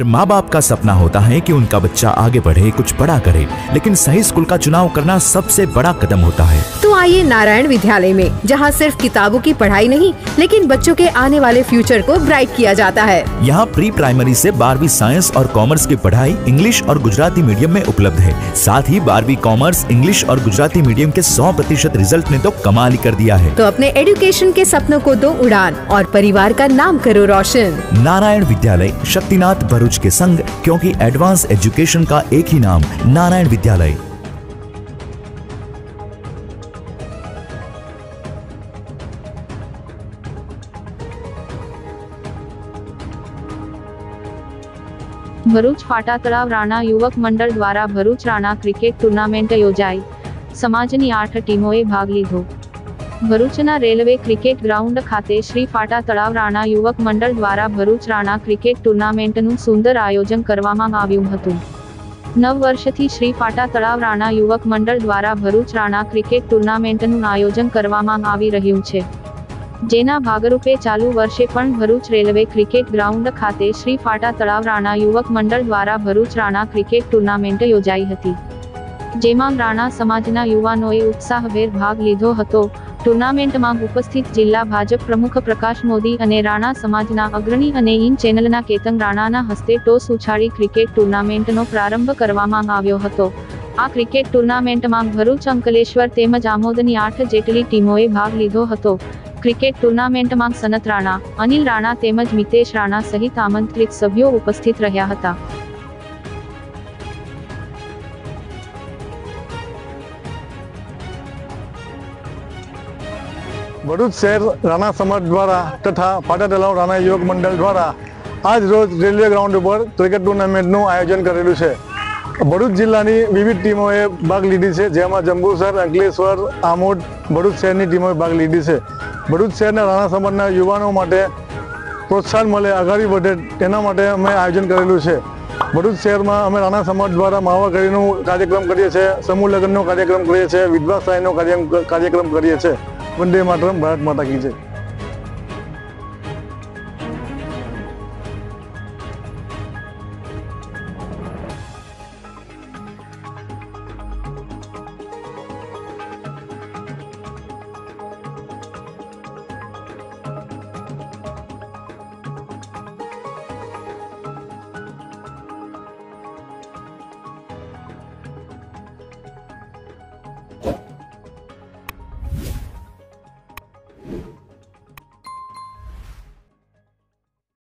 हर माँ बाप का सपना होता है कि उनका बच्चा आगे बढ़े, कुछ बड़ा करे, लेकिन सही स्कूल का चुनाव करना सबसे बड़ा कदम होता है। तो आइए नारायण विद्यालय में, जहाँ सिर्फ किताबों की पढ़ाई नहीं, लेकिन बच्चों के आने वाले फ्यूचर को ब्राइट किया जाता है। यहाँ प्री प्राइमरी से 12वीं साइंस और कॉमर्स की पढ़ाई इंग्लिश और गुजराती मीडियम में उपलब्ध है। साथ ही 12वीं कॉमर्स, इंग्लिश और गुजराती मीडियम के 100% रिजल्ट ने तो कमाल ही कर दिया है। तो अपने एजुकेशन के सपनों को दो उड़ान और परिवार का नाम करो रोशन। नारायण विद्यालय, शक्तिनाथ भरूच के संग, क्योंकि एडवांस एजुकेशन का एक ही नाम, नारायण विद्यालय। ભરૂચ ફાટા તળાવ રાણા યુવક મંડળ દ્વારા ભરૂચ રાણા ક્રિકેટ ટુર્નામેન્ટ યોજાઈ। સમાજની 8 ટીમોએ ભાગ લીધો। ભરૂચના રેલવે ક્રિકેટ ગ્રાઉન્ડ ખાતે શ્રી ફાટા તળાવ રાણા યુવક મંડળ દ્વારા ભરૂચ રાણા ક્રિકેટ ટુર્નામેન્ટનું સુંદર આયોજન કરવામાં આવ્યું હતું। 9 વર્ષથી શ્રી ફાટા તળાવ રાણા યુવક મંડળ દ્વારા ભરૂચ રાણા ક્રિકેટ ટુર્નામેન્ટનું આયોજન કરવામાં આવી રહ્યું છે, જેના ભાગરૂપે ચાલુ વર્ષે પણ ભરૂચ રેલવે ક્રિકેટ ગ્રાઉન્ડ ખાતે શ્રી ફાટા તળાવ રાણા યુવક મંડળ દ્વારા ભરૂચ રાણા ક્રિકેટ ટુર્નામેન્ટ યોજાઈ હતી, જેમાં રાણા સમાજના યુવાનોએ ઉત્સાહભેર ભાગ લીધો હતો। ટુર્નામેન્ટમાં ઉપસ્થિત જિલ્લા ભાજપ પ્રમુખ પ્રકાશ મોદી અને રાણા સમાજના અગ્રણી અને ઇન ચેનલના કેતન રાણાના હસ્તે ટોસ ઉછાળી ક્રિકેટ ટુર્નામેન્ટનો પ્રારંભ કરવામાં આવ્યો હતો। આ ક્રિકેટ ટુર્નામેન્ટમાં ભરૂચ, અંકલેશ્વર તેમજ આમોદની 8 જેટલી ટીમોએ ભાગ લીધો હતો। ક્રિકેટ ટુર્નામેન્ટમાં સનત રાણા, અનિલ રાણા તેમજ મિતેશ રાણા સહિત આમંત્રિત સભ્યો ઉપસ્થિત રહ્યા હતા। ભરૂચ શહેર રાણા સમાજ દ્વારા તથા ફાટા તળાવ રાણા યુવક મંડળ દ્વારા આજ રોજ રેલવે ગ્રાઉન્ડ ઉપર ક્રિકેટ ટુર્નામેન્ટનું આયોજન કરેલું છે। ભરૂચ જિલ્લાની વિવિધ ટીમોએ ભાગ લીધી છે, જેમાં જંબુસર, અંકલેશ્વર, આમોદ, ભરૂચ શહેરની ટીમોએ ભાગ લીધી છે। ભરૂચ શહેરના રાણા સમાજના યુવાનો માટે પ્રોત્સાહન મળે, આગળ વધે, તેના માટે અમે આયોજન કરેલું છે। ભરૂચ શહેરમાં અમે રાણા સમાજ દ્વારા માવા કરીનો કાર્યક્રમ કરીએ છીએ, સમૂહ લગ્નનો કાર્યક્રમ કરીએ છીએ, વિધવા સહાયનો કાર્યક્રમ કરીએ છીએ। વંદે માતરમ, ભારત માતા કી જય।